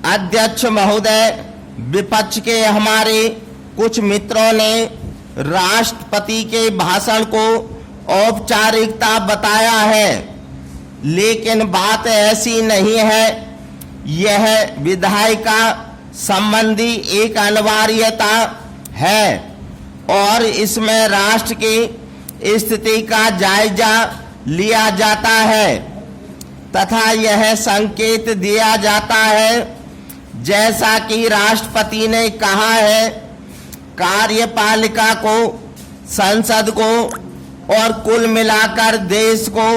अध्यक्ष महोदय, विपक्ष के हमारे कुछ मित्रों ने राष्ट्रपति के भाषण को औपचारिकता बताया है, लेकिन बात ऐसी नहीं है। यह विधायिका संबंधी एक अनिवार्यता है और इसमें राष्ट्र की स्थिति का जायजा लिया जाता है तथा यह संकेत दिया जाता है, जैसा कि राष्ट्रपति ने कहा है, कार्यपालिका को, संसद को और कुल मिलाकर देश को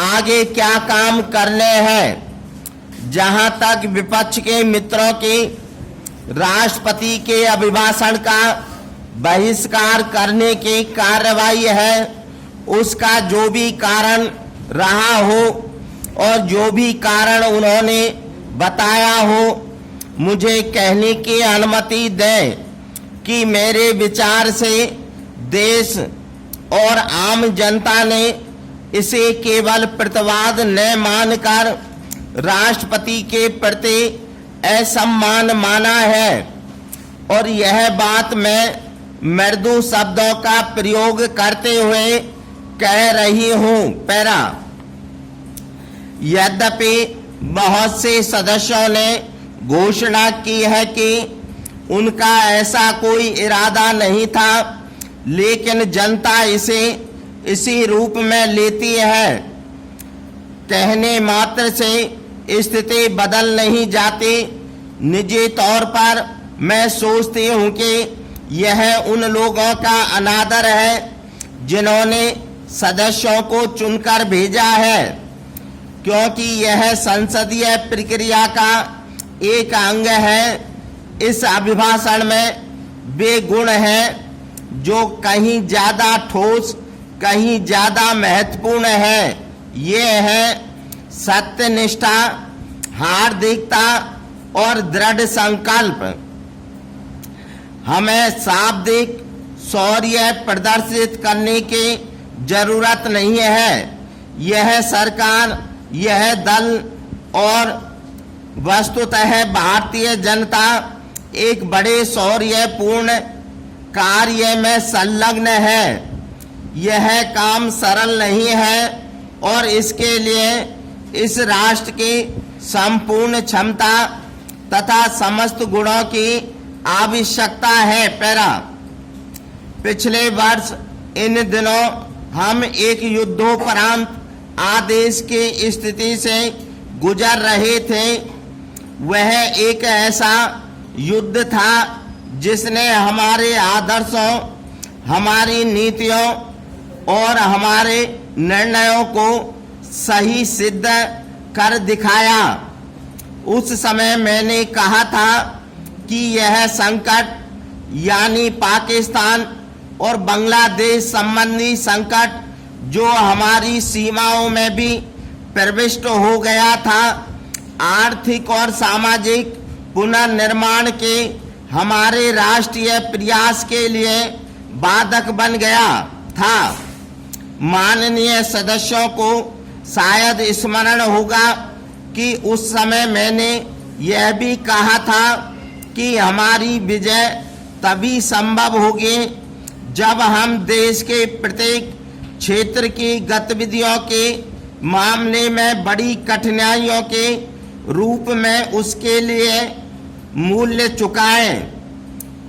आगे क्या काम करने हैं। जहां तक विपक्ष के मित्रों की राष्ट्रपति के अभिभाषण का बहिष्कार करने की कार्रवाई है, उसका जो भी कारण रहा हो और जो भी कारण उन्होंने बताया हो, मुझे कहने की अनुमति दें कि मेरे विचार से देश और आम जनता ने इसे केवल प्रतिवाद न मानकर राष्ट्रपति के प्रति असम्मान माना है और यह बात मैं मृदु शब्दों का प्रयोग करते हुए कह रही हूं। पैरा, यद्यपि बहुत से सदस्यों ने घोषणा की है कि उनका ऐसा कोई इरादा नहीं था, लेकिन जनता इसे इसी रूप में लेती है। कहने मात्र से स्थिति बदल नहीं जाती। निजी तौर पर मैं सोचती हूं कि यह उन लोगों का अनादर है जिन्होंने सदस्यों को चुनकर भेजा है, क्योंकि यह संसदीय प्रक्रिया का एक अंग है। इस अभिभाषण में वे गुण हैं जो कहीं ज्यादा ठोस, कहीं ज्यादा महत्वपूर्ण है। ये है सत्यनिष्ठा, हार्दिकता और दृढ़ संकल्प। हमें शाब्दिक शौर्य प्रदर्शित करने की जरूरत नहीं है। यह सरकार, यह दल और वस्तुतः भारतीय जनता एक बड़े शौर्यपूर्ण कार्य में संलग्न है। यह काम सरल नहीं है और इसके लिए इस राष्ट्र की संपूर्ण क्षमता तथा समस्त गुणों की आवश्यकता है। पैरा, पिछले वर्ष इन दिनों हम एक युद्धोपरांत आदेश की स्थिति से गुजर रहे थे। वह एक ऐसा युद्ध था जिसने हमारे आदर्शों, हमारी नीतियों और हमारे निर्णयों को सही सिद्ध कर दिखाया। उस समय मैंने कहा था कि यह संकट यानी पाकिस्तान और बांग्लादेश संबंधी संकट जो हमारी सीमाओं में भी प्रविष्ट हो गया था, आर्थिक और सामाजिक पुनर्निर्माण के हमारे राष्ट्रीय प्रयास के लिए बाधक बन गया था। माननीय सदस्यों को शायद स्मरण होगा कि उस समय मैंने यह भी कहा था कि हमारी विजय तभी संभव होगी जब हम देश के प्रत्येक क्षेत्र की गतिविधियों के मामले में बड़ी कठिनाइयों के रूप में उसके लिए मूल्य चुकाएं।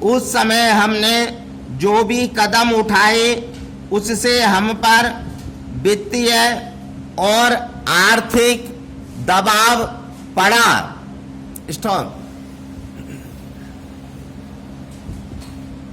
उस समय हमने जो भी कदम उठाए उससे हम पर वित्तीय और आर्थिक दबाव पड़ा। स्टॉप।